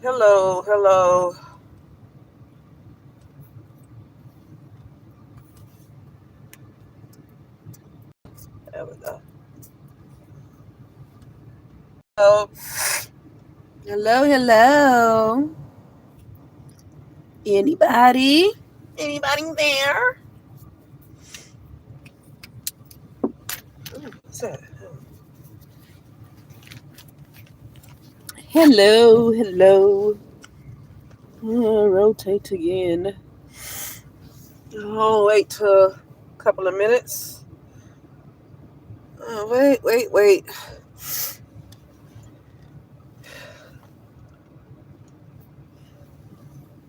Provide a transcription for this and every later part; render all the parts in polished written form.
Hello, hello. There we go. Hello, hello, hello. Anybody? Anybody there? What's that? Hello, hello. Rotate again. Oh, wait a couple of minutes. Wait.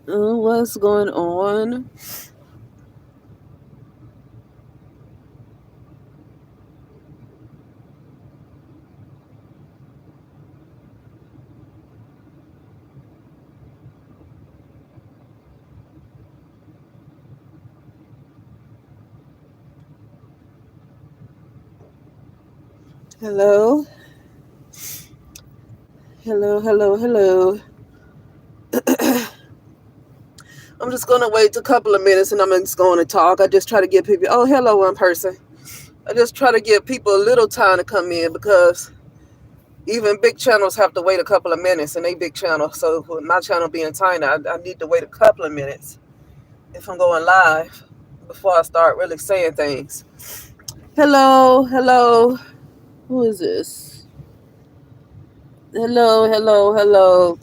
What's going on? Hello, hello. I'm just gonna wait a couple of minutes and I'm just going to talk. I just try to give people. Oh, hello, one person. I just try to give people a little time to come in because even big channels have to wait a couple of minutes, and they big channel. So with my channel being tiny, I need to wait a couple of minutes if I'm going live before I start really saying things. Hello. Who is this? Hello.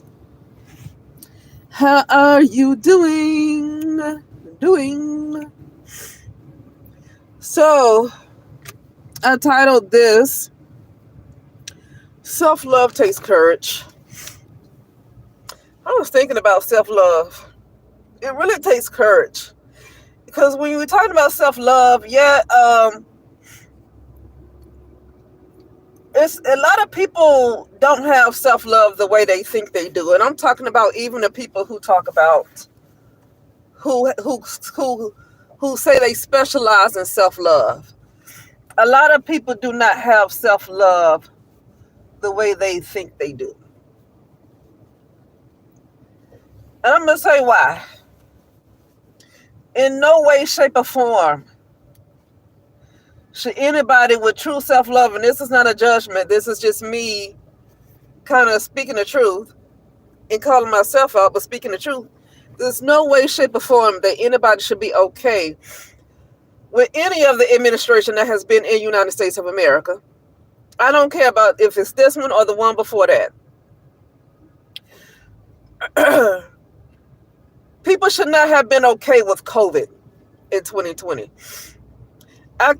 How are you doing? Doing. So I titled this Self Love Takes Courage. I was thinking about self love. It really takes courage. Because when you're talking about self love, it's a lot of people don't have self love the way they think they do. And I'm talking about even the people who talk about who say they specialize in self love. A lot of people do not have self love the way they think they do. And I'm gonna say why. In no way, shape, or form should anybody with true self love, and this is not a judgment, this is just me kind of speaking the truth and calling myself out, but speaking the truth. There's no way, shape, or form that anybody should be okay with any of the administration that has been in the United States of America. I don't care about if it's this one or the one before that. People should not have been okay with COVID in 2020. I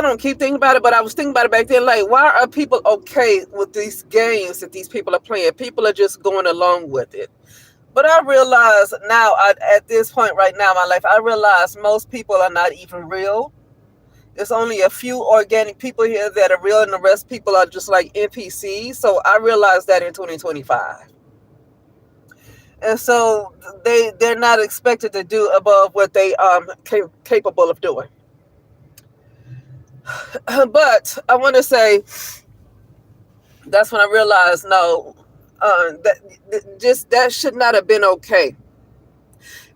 don't keep thinking about it, but I was thinking about it back then. Like, why are people okay with these games that these people are playing? People are just going along with it. But I realize now, at this point right now in my life, I realize most people are not even real. There's only a few organic people here that are real, and the rest people are just like NPCs. So I realized that in 2025. And so they're not expected to do above what they capable of doing. But I want to say that's when I realized no, that should not have been okay.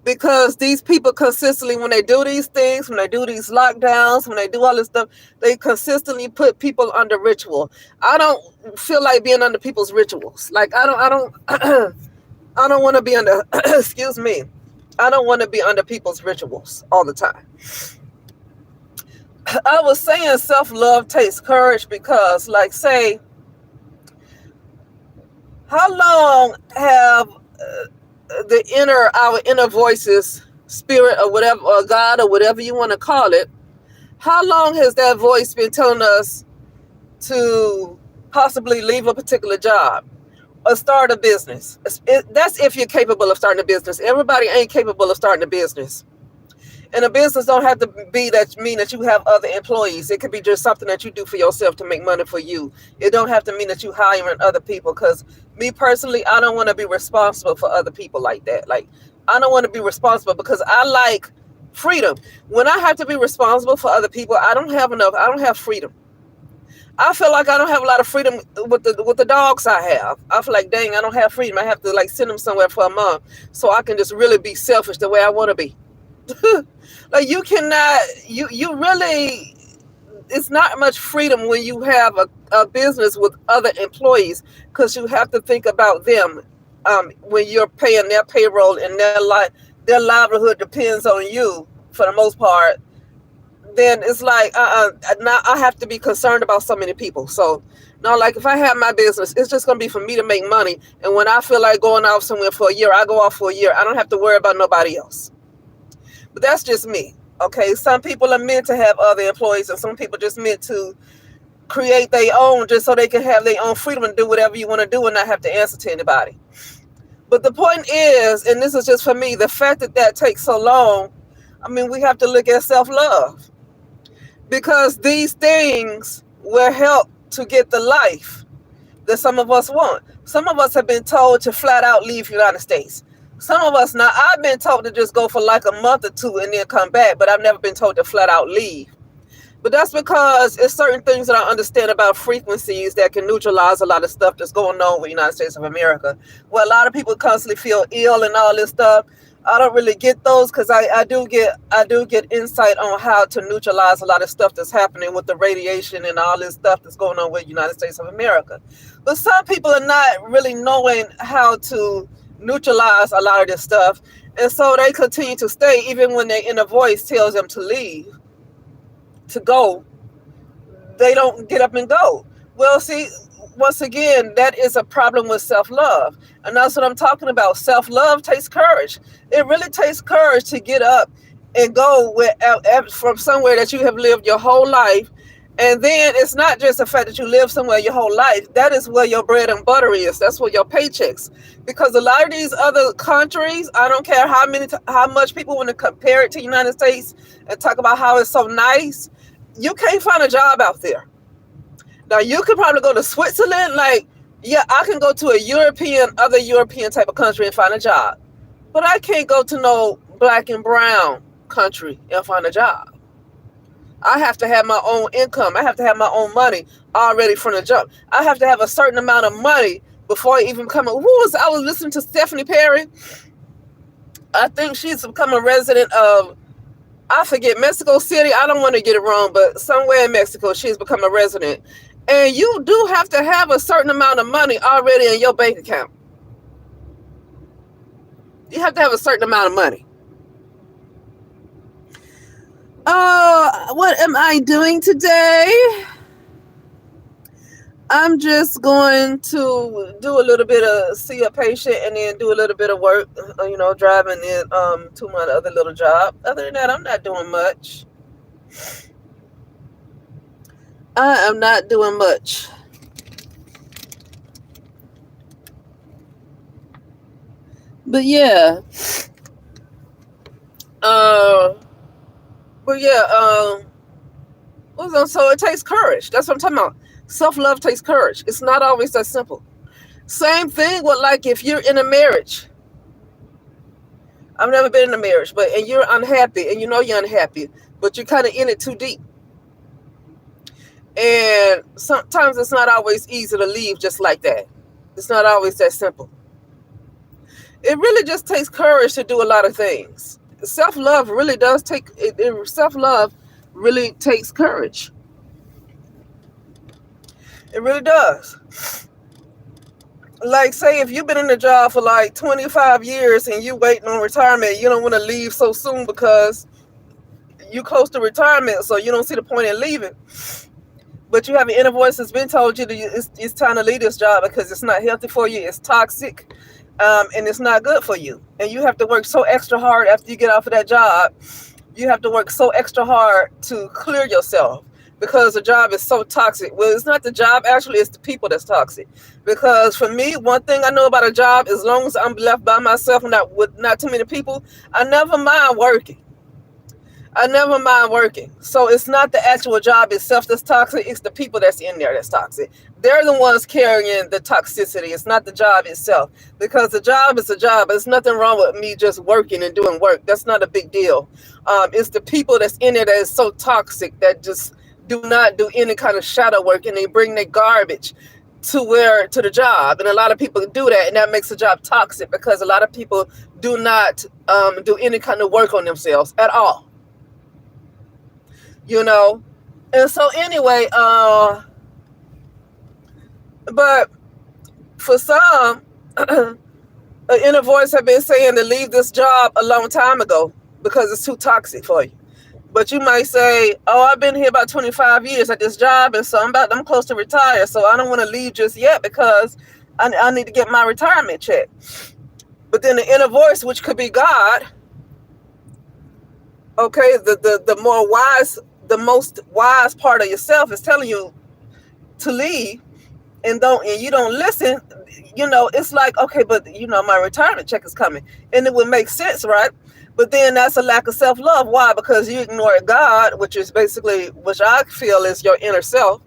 Because these people consistently, when they do these things, when they do these lockdowns, when they do all this stuff, they consistently put people under ritual. I don't feel like being under people's rituals. Like I don't I don't want to be under excuse me. I don't want to be under people's rituals all the time. I was saying self-love takes courage because, like, say, how long have our inner voices, spirit or whatever, or God or whatever you want to call it, how long has that voice been telling us to possibly leave a particular job or start a business? That's if you're capable of starting a business. Everybody ain't capable of starting a business. And a business don't have to mean that you have other employees. It could be just something that you do for yourself to make money for you. It don't have to mean that you hiring other people. Because me personally, I don't want to be responsible for other people like that. Like, I don't want to be responsible because I like freedom. When I have to be responsible for other people, I don't have freedom. I feel like I don't have a lot of freedom with the dogs I have. I feel like, dang, I don't have freedom. I have to like send them somewhere for a month so I can just really be selfish the way I want to be. Like you cannot, you really, it's not much freedom when you have a business with other employees because you have to think about them when you're paying their payroll and their livelihood depends on you for the most part. Then it's like now I have to be concerned about so many people. So now, like if I have my business, it's just gonna be for me to make money. And when I feel like going off somewhere for a year, I go off for a year. I don't have to worry about nobody else. But that's just me. Okay, some people are meant to have other employees, and some people just meant to create their own just so they can have their own freedom and do whatever you want to do and not have to answer to anybody. But the point is, and this is just for me, the fact that that takes so long, I mean, we have to look at self-love because these things will help to get the life that some of us want. Some of us have been told to flat out leave the United States. Some of us, now I've been told to just go for like a month or two and then come back, but I've never been told to flat out leave. But that's because it's certain things that I understand about frequencies that can neutralize a lot of stuff that's going on with the United States of America. Where a lot of people constantly feel ill and all this stuff. I don't really get those because I do get insight on how to neutralize a lot of stuff that's happening with the radiation and all this stuff that's going on with the United States of America. But some people are not really knowing how to neutralize a lot of this stuff. And so they continue to stay even when their inner voice tells them to leave, to go. They don't get up and go. Well, see, once again, that is a problem with self-love. And that's what I'm talking about. Self-love takes courage. It really takes courage to get up and go from somewhere that you have lived your whole life. And then it's not just the fact that you live somewhere your whole life. That is where your bread and butter is. That's where your paychecks. Because a lot of these other countries, I don't care how much people want to compare it to the United States and talk about how it's so nice, you can't find a job out there. Now, you could probably go to Switzerland. Like, yeah, I can go to other European type of country and find a job. But I can't go to no black and brown country and find a job. I have to have my own income. I have to have my own money already from the jump. I have to have a certain amount of money before I even come. I was listening to Stephanie Perry. I think she's become a resident of, I forget, Mexico City. I don't want to get it wrong, but somewhere in Mexico, she's become a resident. And you do have to have a certain amount of money already in your bank account. You have to have a certain amount of money. What am I doing today? I'm just going to do a little bit of see a patient and then do a little bit of work, driving in to my other little job. Other than that, I'm not doing much. I am not doing much. But yeah. So it takes courage. That's what I'm talking about. Self-love takes courage. It's not always that simple. Same thing with like if you're in a marriage. I've never been in a marriage, and you're unhappy and you know you're unhappy, but you're kind of in it too deep. And sometimes it's not always easy to leave just like that. It's not always that simple. It really just takes courage to do a lot of things. Self-love really does self-love really takes courage. It really does. Like, say, if you've been in a job for like 25 years and you're waiting on retirement, you don't want to leave so soon because you're close to retirement, so you don't see the point in leaving. But you have an inner voice that's been told you that it's time to leave this job because it's not healthy for you, it's toxic, and it's not good for you. And you have to work so extra hard after you get off of that job. You have to work so extra hard to clear yourself because the job is so toxic. Well, it's not the job, actually, it's the people that's toxic. Because for me, one thing I know about a job, as long as I'm left by myself and not too many people, I never mind working. So it's not the actual job itself that's toxic, it's the people that's in there that's toxic. They're the ones carrying the toxicity. It's not the job itself. Because the job is a job. There's nothing wrong with me just working and doing work. That's not a big deal. It's the people that's in there that is so toxic that just do not do any kind of shadow work, and they bring their garbage to the job. And a lot of people do that, and that makes the job toxic because a lot of people do not do any kind of work on themselves at all. You know. And so anyway, but for some, an inner voice have been saying to leave this job a long time ago because it's too toxic for you. But you might say, oh, I've been here about 25 years at this job, and so I'm close to retire, so I don't want to leave just yet because I need to get my retirement check. But then the inner voice, which could be God, okay, the most wise part of yourself is telling you to leave, and you don't listen. You know, it's like, okay, but you know, my retirement check is coming, and it would make sense, right? But then that's a lack of self-love. Why? Because you ignore God, which I feel is your inner self,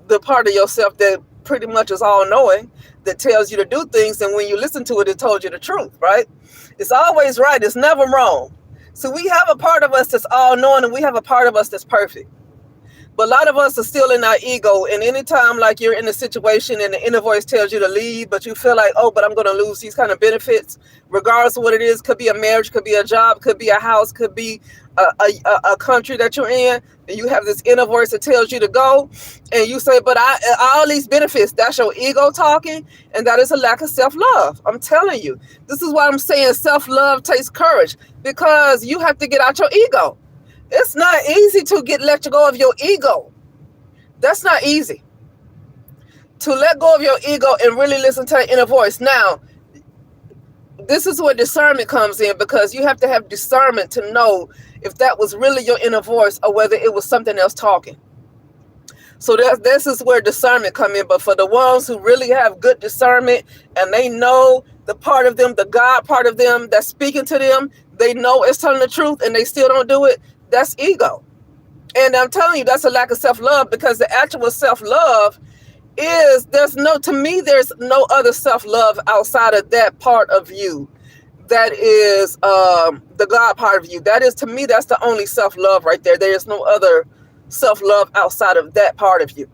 the part of yourself that pretty much is all-knowing, that tells you to do things, and when you listen to it, it told you the truth, right? It's always right. It's never wrong. So we have a part of us that's all-knowing, and we have a part of us that's perfect. But a lot of us are still in our ego, and anytime like you're in a situation and the inner voice tells you to leave, but you feel like, oh, but I'm going to lose these kind of benefits, regardless of what it is. Could be a marriage, could be a job, could be a house, could be a country that you're in, and you have this inner voice that tells you to go, and you say, but all these benefits, that's your ego talking, and that is a lack of self-love. I'm telling you, this is why I'm saying self-love takes courage, because you have to get out your ego. It's not easy to let go of your ego. That's not easy. To let go of your ego and really listen to the inner voice. Now, this is where discernment comes in, because you have to have discernment to know if that was really your inner voice or whether it was something else talking. So this is where discernment comes in. But for the ones who really have good discernment and they know the part of them, the God part of them that's speaking to them, they know it's telling the truth and they still don't do it, that's ego. And I'm telling you, that's a lack of self-love, because the actual self-love is, there's no other self-love outside of that part of you. That is the God part of you. That is, to me, that's the only self-love right there. There is no other self-love outside of that part of you.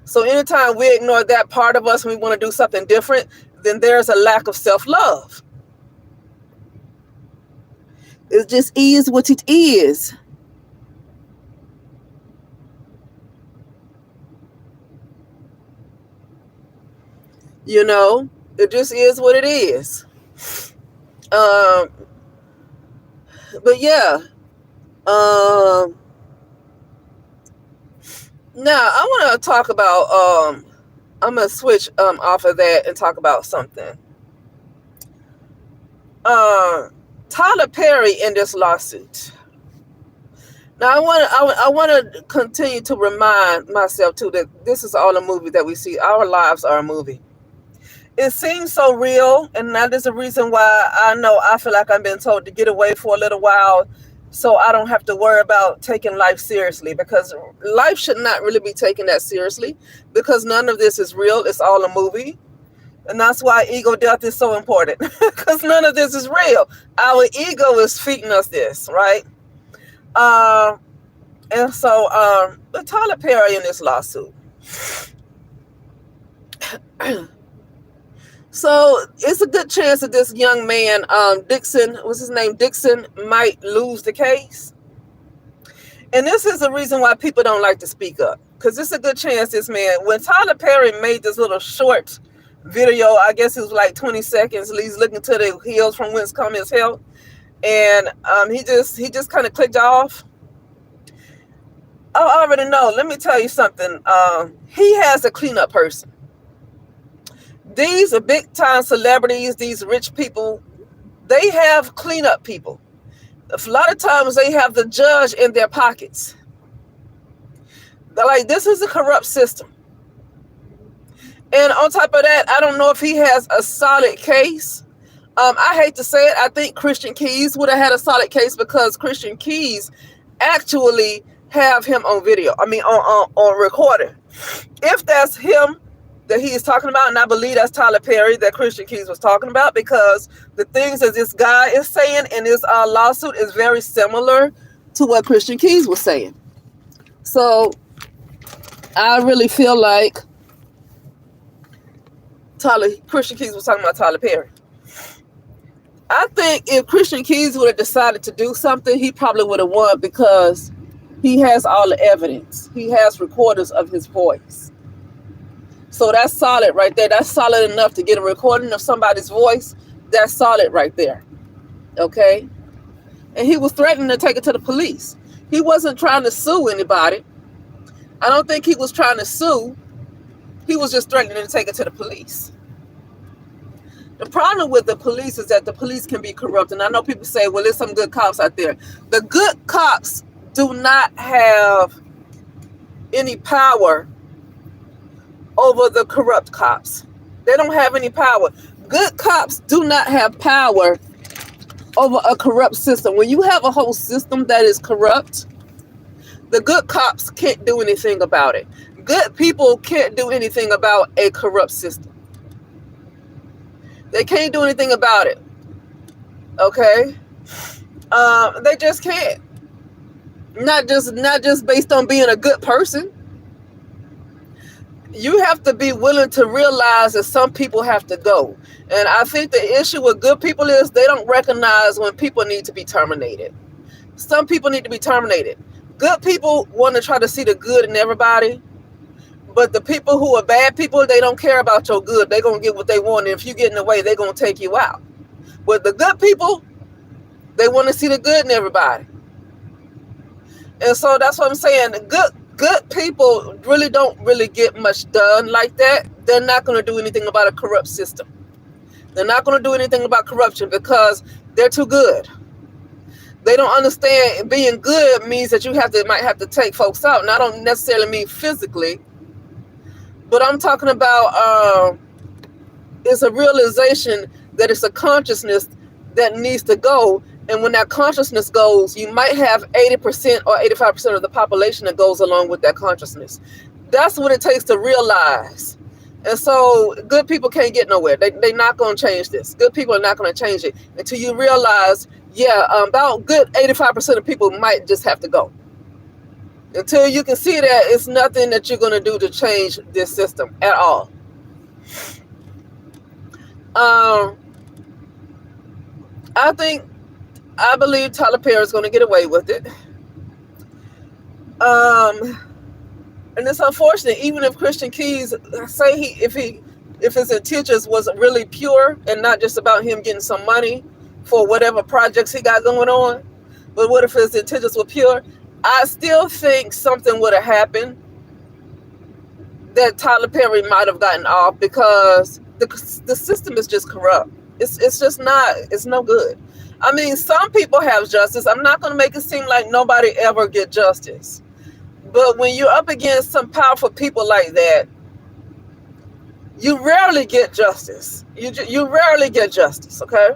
So anytime we ignore that part of us and we want to do something different, then there's a lack of self-love. It just is what it is. You know, it just is what it is. But yeah. Now I want to talk about. I'm gonna switch off of that and talk about something. Tyler Perry in this lawsuit. Now I want to continue to remind myself too that this is all a movie that we see. Our lives are a movie. It seems so real, and that is the reason why I feel like I've been told to get away for a little while, so I don't have to worry about taking life seriously, because life should not really be taken that seriously, because none of this is real. It's all a movie. And that's why ego death is so important, because none of this is real. Our ego is feeding us this, right? And so, but Tyler Perry in this lawsuit. So it's a good chance that this young man, Dixon, what's his name? Dixon, might lose the case. And this is the reason why people don't like to speak up, because it's a good chance this man, when Tyler Perry made this little short video, I guess it was like 20 seconds, he's looking to the hills from whence comes his help, and he just kind of clicked off. I already know. Let me tell you something. He has a cleanup person. These are big time celebrities, these rich people, they have cleanup people. A lot of times they have the judge in their pockets. They're like, this is a corrupt system. And on top of that, I don't know if he has a solid case. I hate to say it, I think Christian Keys would have had a solid case, because Christian Keys actually have him on video. I mean, on recording. If that's him that he is talking about, and I believe that's Tyler Perry that Christian Keys was talking about, because the things that this guy is saying in this lawsuit is very similar to what Christian Keys was saying. So I really feel like Christian Keys was talking about Tyler Perry. I think if Christian Keys would have decided to do something, he probably would have won because he has all the evidence. He has recorders of his voice. So that's solid right there. That's solid enough to get a recording of somebody's voice. That's solid right there. Okay? And he was threatening to take it to the police. He wasn't trying to sue anybody. I don't think he was trying to sue. He was just threatening to take it to the police. The problem with the police is that the police can be corrupt. And I know people say, well, there's some good cops out there. The good cops do not have any power over the corrupt cops. They don't have any power. Good cops do not have power over a corrupt system. When you have a whole system that is corrupt, the good cops can't do anything about it. Good people can't do anything about a corrupt system. They can't do anything about it. Okay? They just can't. Not just based on being a good person. You have to be willing to realize that some people have to go. And I think the issue with good people is they don't recognize when people need to be terminated. Some people need to be terminated. Good people want to try to see the good in everybody. But the people who are bad people, they don't care about your good. They're going to get what they want. And if you get in the way, they're going to take you out. But the good people, they want to see the good in everybody. And so that's what I'm saying. Good people really don't really get much done like that. They're not going to do anything about a corrupt system. They're not going to do anything about corruption because they're too good. They don't understand being good means that you might have to take folks out. And I don't necessarily mean physically, but I'm talking about it's a realization that it's a consciousness that needs to go. And when that consciousness goes, you might have 80% or 85% of the population that goes along with that consciousness. That's what it takes to realize. And so good people can't get nowhere. They're not going to change this. Good people are not going to change it until you realize, about good 85% of people might just have to go. Until you can see that it's nothing that you're going to do to change this system at all. I believe Tyler Perry is going to get away with it. And it's unfortunate, even if Christian Keys say if his intentions was really pure and not just about him getting some money for whatever projects he got going on, but what if his intentions were pure? I still think something would have happened that Tyler Perry might have gotten off because the system is just corrupt. It's just not, it's no good. I mean, some people have justice. I'm not going to make it seem like nobody ever get justice. But when you're up against some powerful people like that, you rarely get justice. You rarely get justice, okay?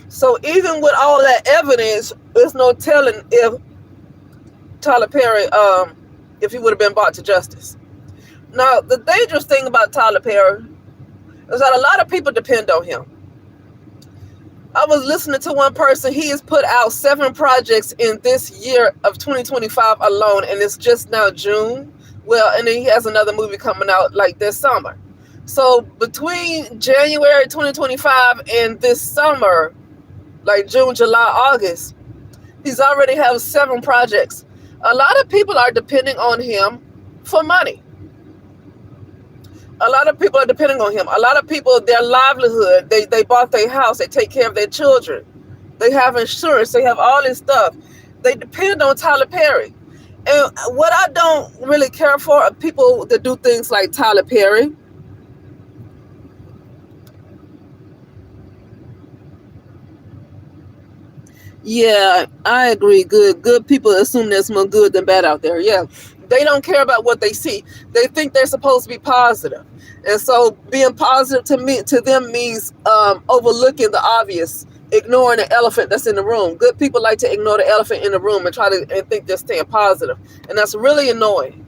So even with all that evidence, there's no telling if Tyler Perry, if he would have been brought to justice. Now, the dangerous thing about Tyler Perry is that a lot of people depend on him. I was listening to one person. He has put out 7 projects in this year of 2025 alone, and it's just now June. Well, and then he has another movie coming out like this summer. So between January 2025 and this summer, like June, July, August, he's already have 7 projects. A lot of people are depending on him for money. A lot of people are depending on him. A lot of people, their livelihood, they bought their house, they take care of their children. They have insurance, they have all this stuff. They depend on Tyler Perry. And what I don't really care for are people that do things like Tyler Perry. Yeah, I agree. Good people assume there's more good than bad out there. Yeah. They don't care about what they see. They think they're supposed to be positive. And so being positive to them means overlooking the obvious, ignoring the elephant that's in the room. Good people like to ignore the elephant in the room and think they're staying positive. And that's really annoying.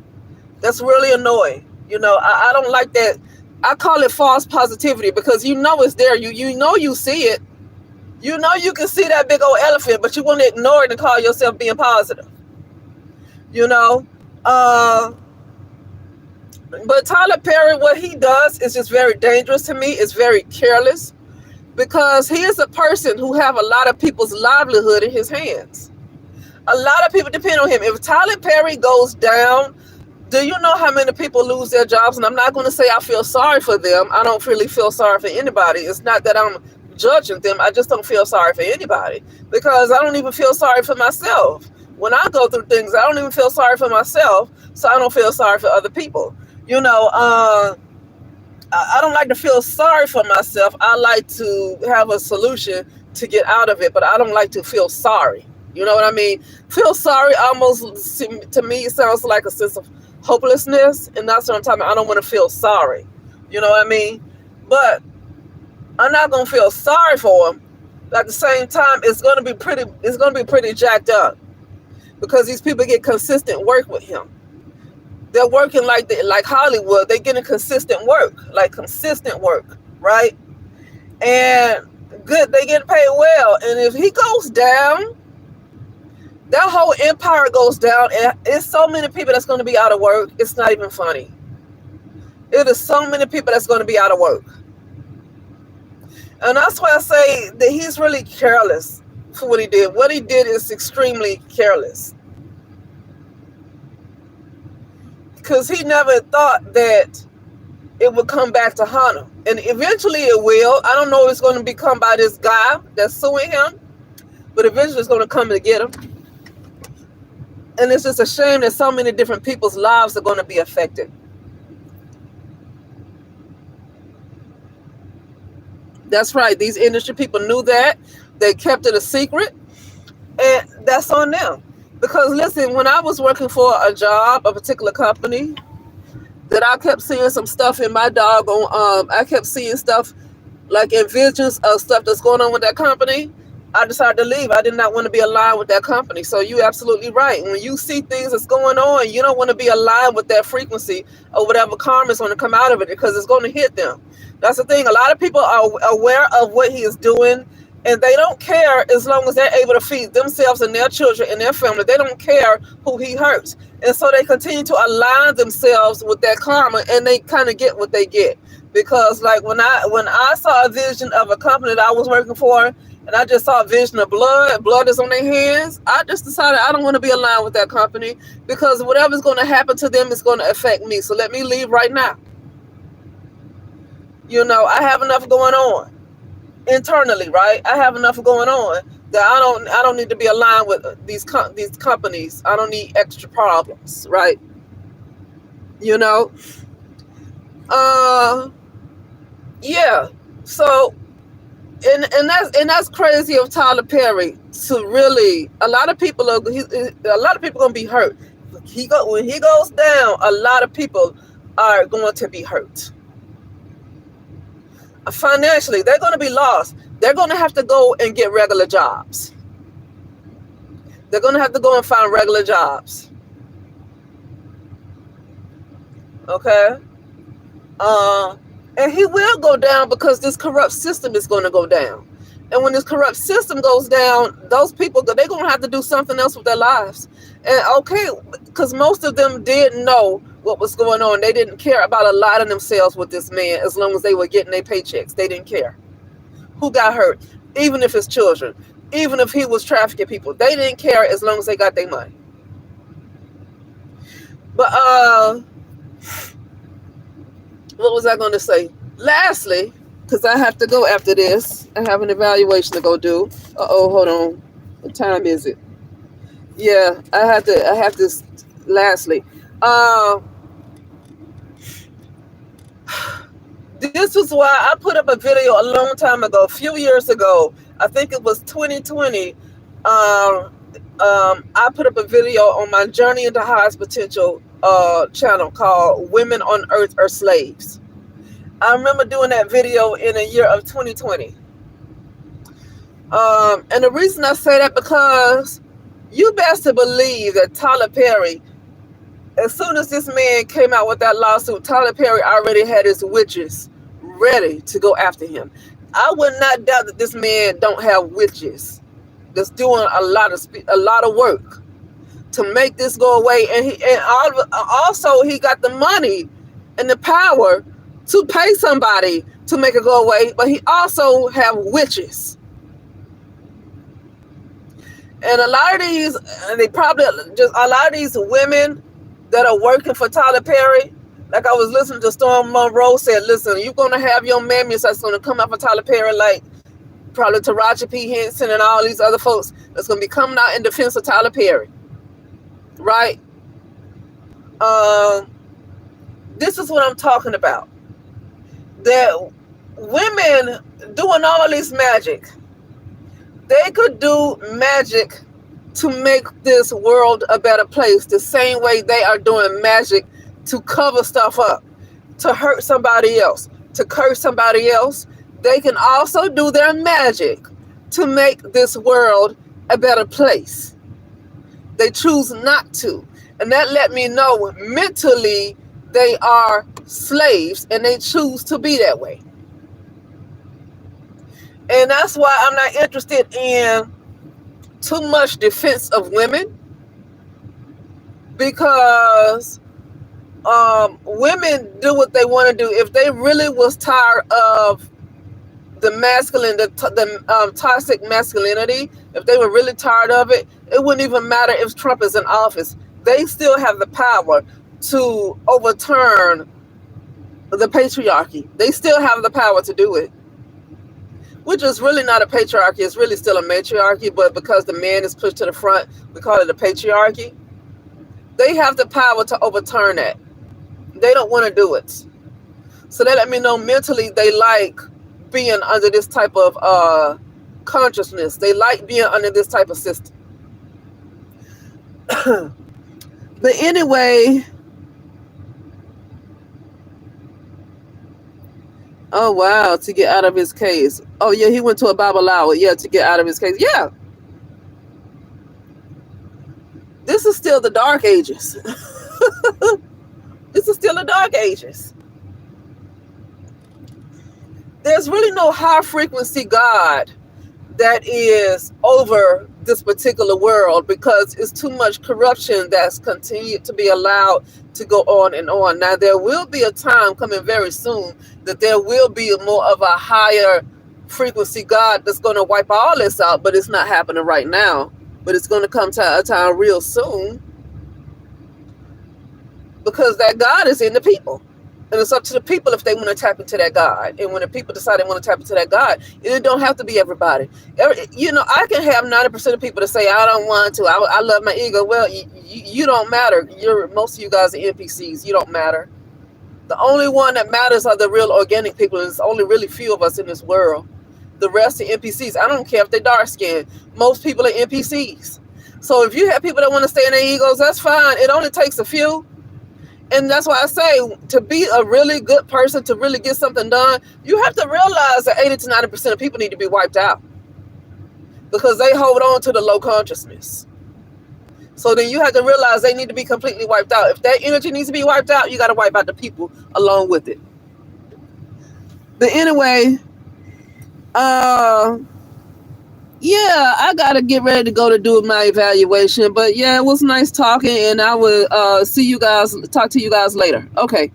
That's really annoying. You know, I don't like that. I call it false positivity because you know it's there. You know you see it. You know you can see that big old elephant, but you want to ignore it and call yourself being positive. you know. Uh, but Tyler Perry, what he does is just very dangerous to me. It's very careless because he is a person who have a lot of people's livelihood in his hands. A lot of people depend on him. If Tyler Perry goes down, do you know how many people lose their jobs? And I'm not going to say I feel sorry for them. I don't really feel sorry for anybody. It's not that I'm judging them. I just don't feel sorry for anybody because I don't even feel sorry for myself. When I go through things, I don't even feel sorry for myself. So I don't feel sorry for other people. You know, I don't like to feel sorry for myself. I like to have a solution to get out of it, but I don't like to feel sorry. You know what I mean? Feel sorry almost to me sounds like a sense of hopelessness, and that's what I'm talking about. I don't want to feel sorry. You know what I mean? But I'm not gonna feel sorry for him. But at the same time, it's gonna be pretty. It's gonna be pretty jacked up because these people get consistent work with him. They're working like Hollywood. They're getting consistent work, right? And good. They get paid well. And if he goes down, that whole empire goes down, and it's so many people that's going to be out of work. It's not even funny. It is so many people that's going to be out of work. And that's why I say that he's really careless for what he did. What he did is extremely careless. Because he never thought that it would come back to haunt him. And eventually it will. I don't know if it's going to become by this guy that's suing him, but eventually it's going to come to get him. And it's just a shame that so many different people's lives are going to be affected. That's right. These industry people knew that. They kept it a secret. And that's on them. Because listen, when I was working for a job, a particular company, that I kept seeing some stuff in my doggone, I kept seeing stuff like in visions of stuff that's going on with that company. I decided to leave. I did not want to be aligned with that company. So you're absolutely right. When you see things that's going on, you don't want to be aligned with that frequency or whatever karma is going to come out of it because it's going to hit them. That's the thing. A lot of people are aware of what he is doing, and they don't care as long as they're able to feed themselves and their children and their family. They don't care who he hurts. And so they continue to align themselves with that karma, and they kind of get what they get. Because like when I saw a vision of a company that I was working for, and I just saw a vision of blood is on their hands, I just decided I don't want to be aligned with that company because whatever's going to happen to them is going to affect me. So let me leave right now. You know, I have enough going on internally, right? I have enough going on that I don't need to be aligned with these companies. I don't need extra problems, right? You know, yeah. So, and that's crazy of Tyler Perry to really. A lot of people gonna be hurt. When he goes down, a lot of people are going to be hurt. Financially, they're going to be lost. They're going to have to go and get regular jobs. They're going to have to go and find regular jobs. Okay? And he will go down because this corrupt system is going to go down. And when this corrupt system goes down, those people, they're going to have to do something else with their lives. And okay, because most of them did know what was going on. They didn't care about aligning themselves with this man as long as they were getting their paychecks. They didn't care who got hurt, even if it's children, even if he was trafficking people. They didn't care as long as they got their money. But what was I going to say? Lastly, because I have to go after this, I have an evaluation to go do. Hold on. What time is it? Yeah, I have to. Lastly, this was why I put up a video a long time ago, a few years ago. I think it was 2020. I put up a video on my Journey into Highest Potential channel called Women on Earth Are Slaves. I remember doing that video in the year of 2020. And the reason I say that because you best to believe that Tyler Perry, as soon as this man came out with that lawsuit, Tyler Perry already had his witches ready to go after him. I would not doubt that this man don't have witches that's doing a lot of work to make this go away. Also he got the money and the power to pay somebody to make it go away, but he also have witches. And a lot of these, a lot of these women that are working for Tyler Perry, like I was listening to Storm Monroe said, listen, you're going to have your mammies that's going to come out for Tyler Perry, like probably Taraji P. Henson and all these other folks that's going to be coming out in defense of Tyler Perry. Right? This is what I'm talking about. That women doing all this magic, they could do magic to make this world a better place the same way they are doing magic to cover stuff up, to hurt somebody else, to curse somebody else. They can also do their magic to make this world a better place. They choose not to. And that let me know mentally they are slaves and they choose to be that way. And that's why I'm not interested in too much defense of women, because women do what they want to do. If they really was tired of the masculine, the toxic masculinity, if they were really tired of it, it wouldn't even matter if Trump is in office. They still have the power to overturn the patriarchy. They still have the power to do it. Which is really not a patriarchy. It's really still a matriarchy, but because the man is pushed to the front, we call it a patriarchy. They have the power to overturn that. They don't want to do it. So they let me know mentally they like being under this type of consciousness. They like being under this type of system. But anyway, oh wow, to get out of his case. Oh yeah, he went to a Babalawo, yeah, to get out of his case. Yeah. This is still the dark ages. This is still the dark ages. There's really no high frequency God that is over this particular world, because it's too much corruption that's continued to be allowed to go on and on. Now, there will be a time coming very soon that there will be more of a higher frequency God that's going to wipe all this out, but it's not happening right now. But it's going to come to a time real soon, because that God is in the people. And it's up to the people if they want to tap into that God. And when the people decide they want to tap into that God, it don't have to be everybody. I can have 90% of people that say, I don't want to. I love my ego. Well, you don't matter. Most of you guys are NPCs. You don't matter. The only one that matters are the real organic people. There's only really few of us in this world. The rest are NPCs. I don't care if they're dark skinned. Most people are NPCs. So if you have people that want to stay in their egos, that's fine. It only takes a few. And that's why I say, to be a really good person, to really get something done, you have to realize that 80 to 90% of people need to be wiped out, because they hold on to the low consciousness. So then you have to realize they need to be completely wiped out. If that energy needs to be wiped out, you got to wipe out the people along with it. But anyway, yeah, I got to get ready to go to do my evaluation. But yeah, it was nice talking, and I will talk to you guys later. Okay.